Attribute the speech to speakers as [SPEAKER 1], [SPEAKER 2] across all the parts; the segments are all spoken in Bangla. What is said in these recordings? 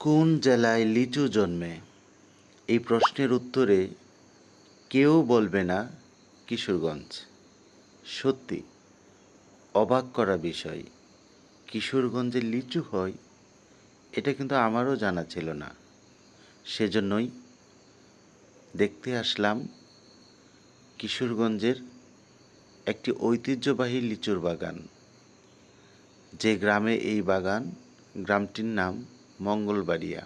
[SPEAKER 1] কোন জেলায় লিচু জন্মে? এই প্রশ্নের উত্তরে কেউ বলবে না কিশোরগঞ্জ। সত্যি, অবাক করা বিষয়। কিশোরগঞ্জে লিচু হয় এটা কিন্তু আমারও জানা ছিল না। সেজন্যই দেখতে আসলাম কিশোরগঞ্জের একটি ঐতিহ্যবাহী লিচুর বাগান। যে গ্রামে এই বাগান, গ্রামটির নাম মঙ্গলবাড়িয়া।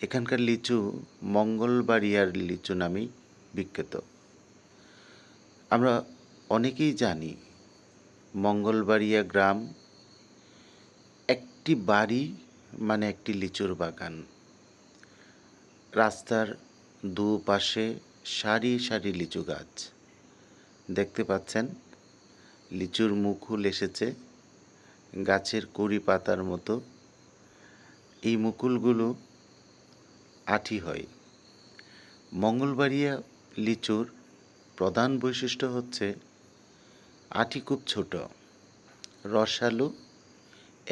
[SPEAKER 1] এখানকার লিচু মঙ্গলবাড়িয়ার লিচু নামেই বিখ্যাত। আমরা অনেকেই জানি মঙ্গলবাড়িয়া গ্রাম একটি বাড়ি মানে একটি লিচুর বাগান। রাস্তার দুপাশে সারি সারি লিচু গাছ দেখতে পাচ্ছেন। লিচুর মুকুল এসেছে গাছের কুড়ি পাতার মতো। এই মুকুলগুলো আঁটি হয়। মঙ্গলবাড়িয়া লিচুর প্রধান বৈশিষ্ট্য হচ্ছে আঁটি খুব ছোট, রসালো,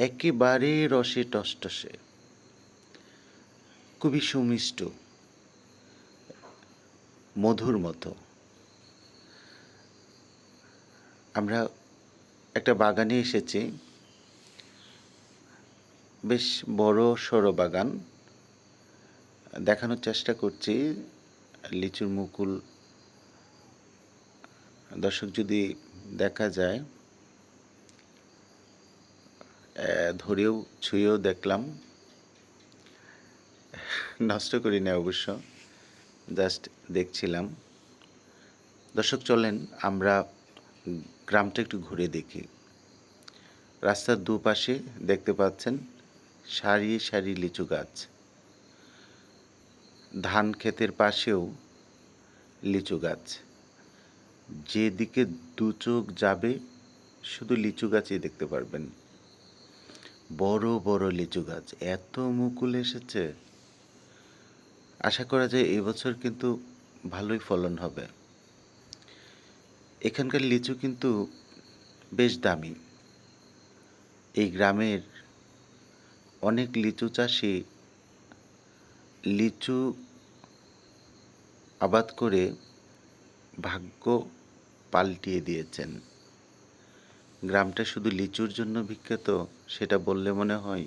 [SPEAKER 1] একেবারে রসে টসটসে, খুবই সুমিষ্ট, মধুর মতো। আমরা একটা বাগানে এসেছি, বেশ বড় সড়ো বাগান। দেখানোর চেষ্টা করছি লিচুর মুকুল। দর্শক যদি দেখা যায়, ধরেও ছুঁয়েও দেখলাম, নষ্ট করি না অবশ্য, জাস্ট দেখছিলাম। দর্শক চলেন আমরা গ্রামটা একটু ঘুরে দেখি। রাস্তার দুপাশে দেখতে পাচ্ছেন সারি সারি লিচু গাছ। ধান ক্ষেতের পাশেও লিচু গাছ। যেদিকে দু চোখ যাবে শুধু লিচু গাছই দেখতে পারবেন। বড় বড় লিচু গাছ, এত মুকুল এসেছে। আশা করা যায় এবছর কিন্তু ভালোই ফলন হবে। এখানকার লিচু কিন্তু বেশ দামি। এই গ্রামের অনেক লিচু চাষি লিচু আবাদ করে ভাগ্য পাল্টিয়ে দিয়েছেন। গ্রামটা শুধু লিচুর জন্য বিখ্যাত সেটা বললে মনে হয়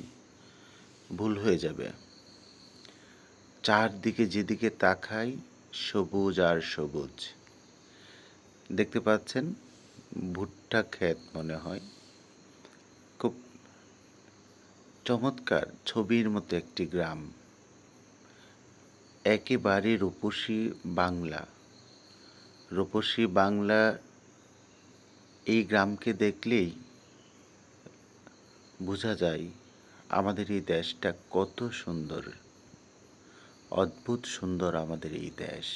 [SPEAKER 1] ভুল হয়ে যাবে। চারদিকে যেদিকে তাকাই সবুজ আর সবুজ। দেখতে পাচ্ছেন ভুট্টা ক্ষেত মনে হয়। খুব চমৎকার ছবির মতো একটি গ্রাম। একেবারে রূপসী বাংলা। রূপসী বাংলা এই গ্রামকে দেখলেই বোঝা যায় আমাদের এই দেশটা কত সুন্দর। অদ্ভুত সুন্দর আমাদের এই দেশ।